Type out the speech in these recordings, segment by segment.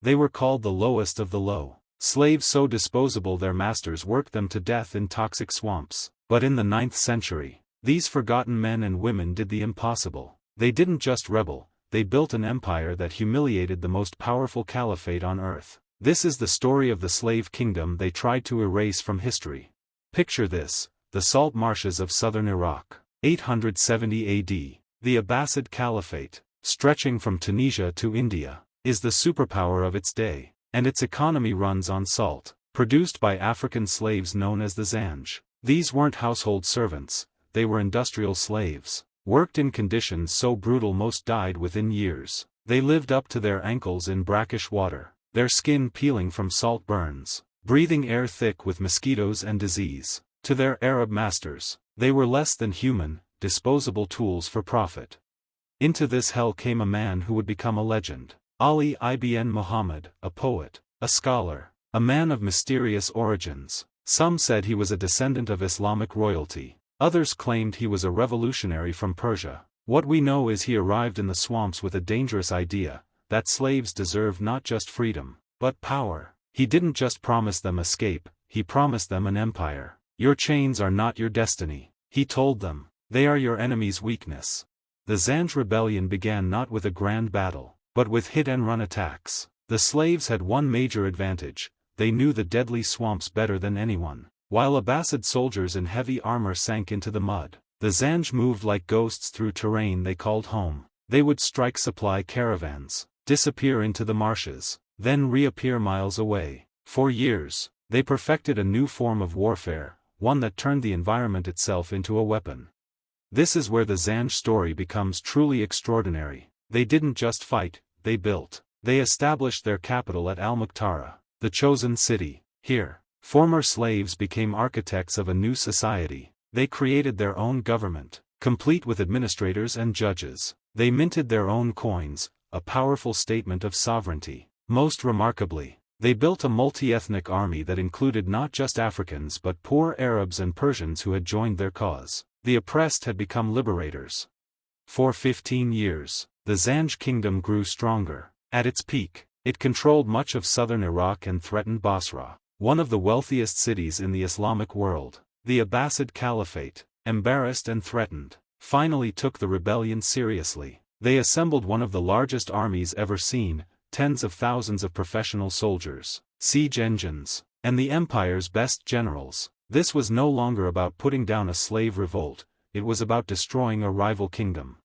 They were called the lowest of the low. Slaves so disposable their masters worked them to death in toxic swamps. But in the 9th century, these forgotten men and women did the impossible. They didn't just rebel, they built an empire that humiliated the most powerful caliphate on earth. This is the story of the slave kingdom they tried to erase from history. Picture this: the salt marshes of southern Iraq, 870 AD. The Abbasid Caliphate, stretching from Tunisia to India, is the superpower of its day, and its economy runs on salt, produced by African slaves known as the Zanj. These weren't household servants, they were industrial slaves, worked in conditions so brutal most died within years. They lived up to their ankles in brackish water, their skin peeling from salt burns, breathing air thick with mosquitoes and disease. To their Arab masters, they were less than human, disposable tools for profit. Into this hell came a man who would become a legend. Ali ibn Muhammad, a poet, a scholar, a man of mysterious origins. Some said he was a descendant of Islamic royalty. Others claimed he was a revolutionary from Persia. What we know is he arrived in the swamps with a dangerous idea, that slaves deserved not just freedom, but power. He didn't just promise them escape, he promised them an empire. Your chains are not your destiny, he told them. They are your enemy's weakness. The Zanj rebellion began not with a grand battle, but with hit-and-run attacks. The slaves had one major advantage: they knew the deadly swamps better than anyone. While Abbasid soldiers in heavy armor sank into the mud, the Zanj moved like ghosts through terrain they called home. They would strike supply caravans, disappear into the marshes, then reappear miles away. For years, they perfected a new form of warfare, one that turned the environment itself into a weapon. This is where the Zanj story becomes truly extraordinary. They didn't just fight, they built. They established their capital at Al-Mukhtara, the chosen city. Here, former slaves became architects of a new society. They created their own government, complete with administrators and judges. They minted their own coins, a powerful statement of sovereignty. Most remarkably, they built a multi-ethnic army that included not just Africans but poor Arabs and Persians who had joined their cause. The oppressed had become liberators. For 15 years, the Zanj kingdom grew stronger. At its peak, it controlled much of southern Iraq and threatened Basra, one of the wealthiest cities in the Islamic world. The Abbasid Caliphate, embarrassed and threatened, finally took the rebellion seriously. They assembled one of the largest armies ever seen, tens of thousands of professional soldiers, siege engines, and the empire's best generals. This was no longer about putting down a slave revolt, it was about destroying a rival kingdom.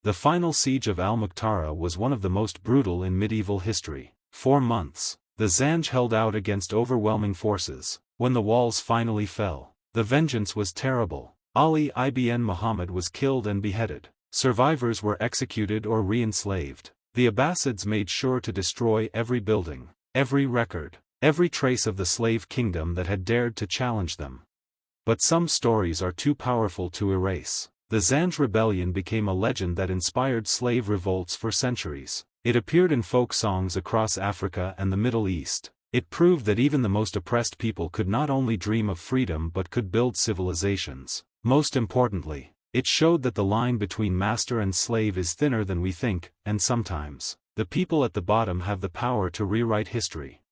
The final siege of Al-Mukhtara was one of the most brutal in medieval history. 4 months, the Zanj held out against overwhelming forces. When the walls finally fell, the vengeance was terrible. Ali ibn Muhammad was killed and beheaded. Survivors were executed or re-enslaved. The Abbasids made sure to destroy every building, every record, every trace of the slave kingdom that had dared to challenge them. But some stories are too powerful to erase. The Zanj rebellion became a legend that inspired slave revolts for centuries. It appeared in folk songs across Africa and the Middle East. It proved that even the most oppressed people could not only dream of freedom but could build civilizations. Most importantly, it showed that the line between master and slave is thinner than we think, and sometimes, the people at the bottom have the power to rewrite history.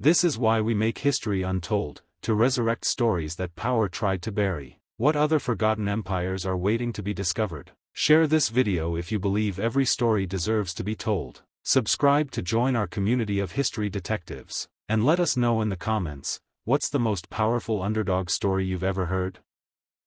This is why we make history untold, to resurrect stories that power tried to bury. What other forgotten empires are waiting to be discovered? Share this video if you believe every story deserves to be told. Subscribe to join our community of history detectives. And let us know in the comments, what's the most powerful underdog story you've ever heard?